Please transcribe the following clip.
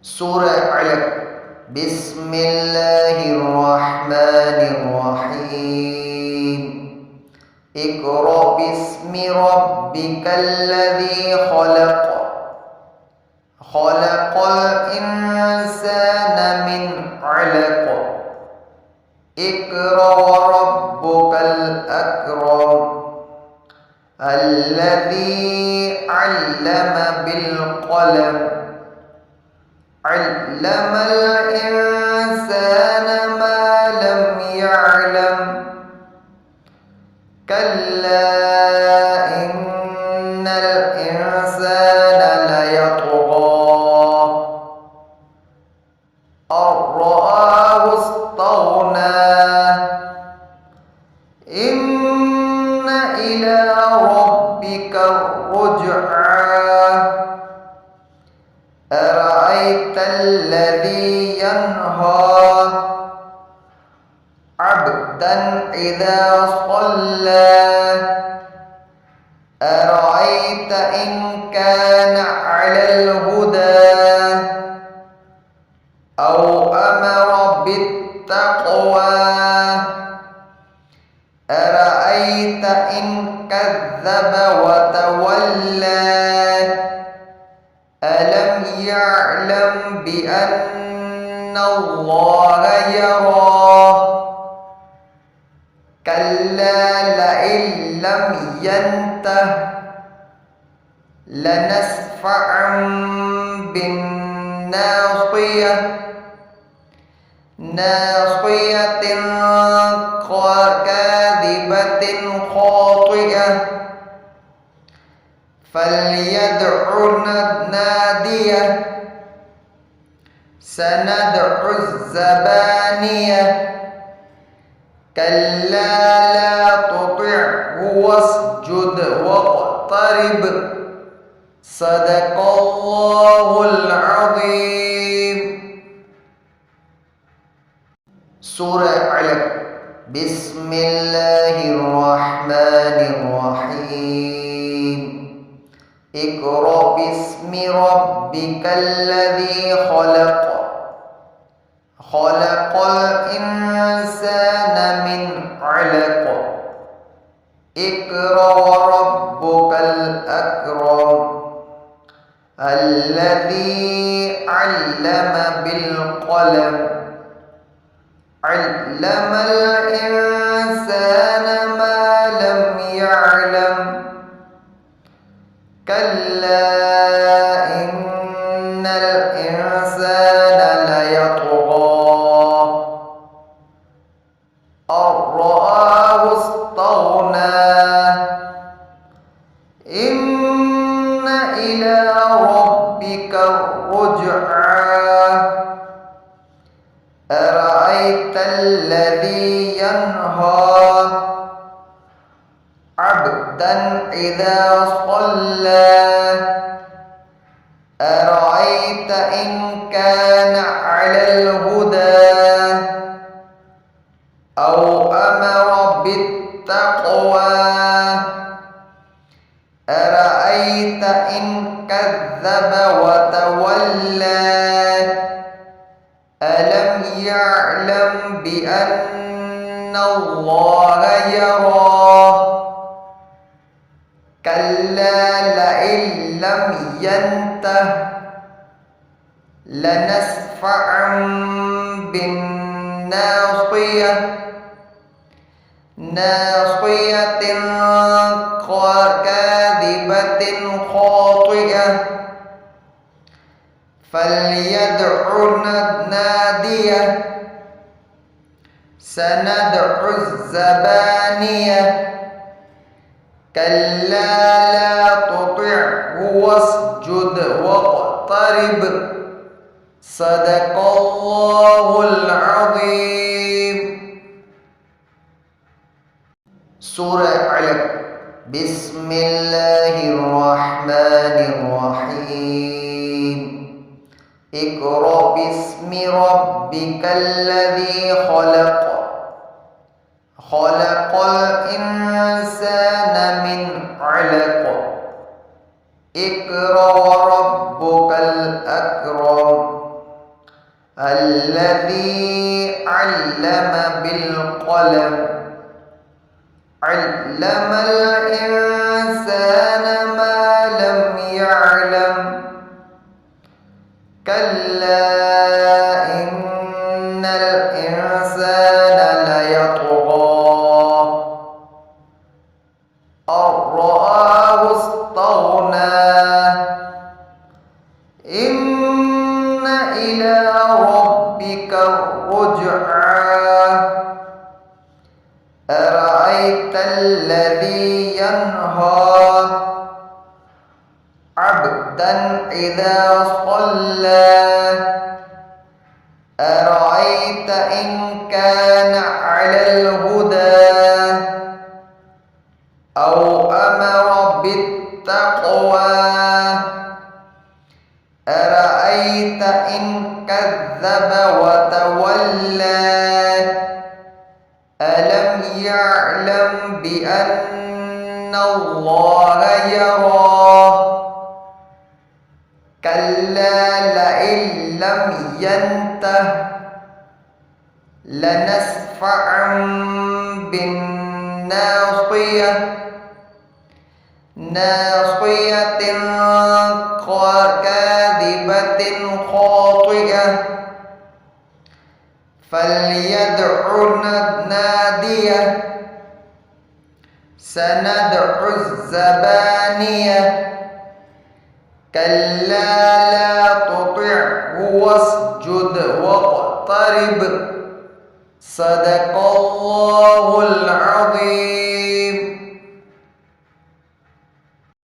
سورة علق. بسم الله الرحمن الرحيم. اقرأ باسم ربك الذي خلق. خلق الإنسان من علق. اقرأ وربك الأكرم الذي علم بالقلم. علم الإنسان ما لم يعلم. كلا إن الإنسان ليطغى أن رآه استغنى. إن إلى ربك الرجعى. أرأيت الذي ينهى عبدا إذا صلى. أرأيت إن كان على الهدى أو أمر بالتقوى. أرأيت إن كذب وتولى. ألم يعلم بأن الله يرى. كلا لئن لم ينته لنسفعا بالناصية. ناصية كاذبة خاطئة. فليدع ناديه. سندع الزبانية. كلا لا تطعه واسجد واقترب. صدق الله العظيم. سورة علق. بسم الله الرحمن الرحيم. اقرأ باسم ربك الذي خلق. خلق الإنسان من علق. اقرأ وربك الأكرم الذي علم بالقلم. علم الإنسان ما لم يعلم. كلا إن الإنسان ليطغى أن رآه استغنى. إن إلى ربك الرجعى. أرأيت الذي ينهى عبدا إذا صلى. أرأيت إن كان على الهدى أو أمر بالتقوى. أرأيت إن كذب وتولى. ألم يعلم بأن الله يرى. كلا لئن لم ينته لنسفعا بالناصية. ناصية كاذبة خاطئة. فليدع ناديه. سندع الزبانية. كلا لا تطعه واسجد واقترب. صدق الله العظيم. سورة علق. بسم الله الرحمن الرحيم. اقرأ باسم ربك الذي خلق. خلق الإنسان من علق. اقرأ وربك الأكرم الذي علم بالقلم علم الإنسان ما لم يعلم كلا إن الإنسان ليطغى أن رآه استغنى إن إلى ربك الرجعى أرأيت الذي ينهى عبدا إذا صلى أرأيت إن كان على الهدى أو أمر بالتقوى أرأيت إن كذب وتولى ألم يعلم بأن الله يرى كلا لئن لم ينته لنسفعا بالناصية ناصية كاذبة خاطئة فليدع ناديه سندع الزبانية كلا لا تطعه واسجد واقترب صدق الله العظيم.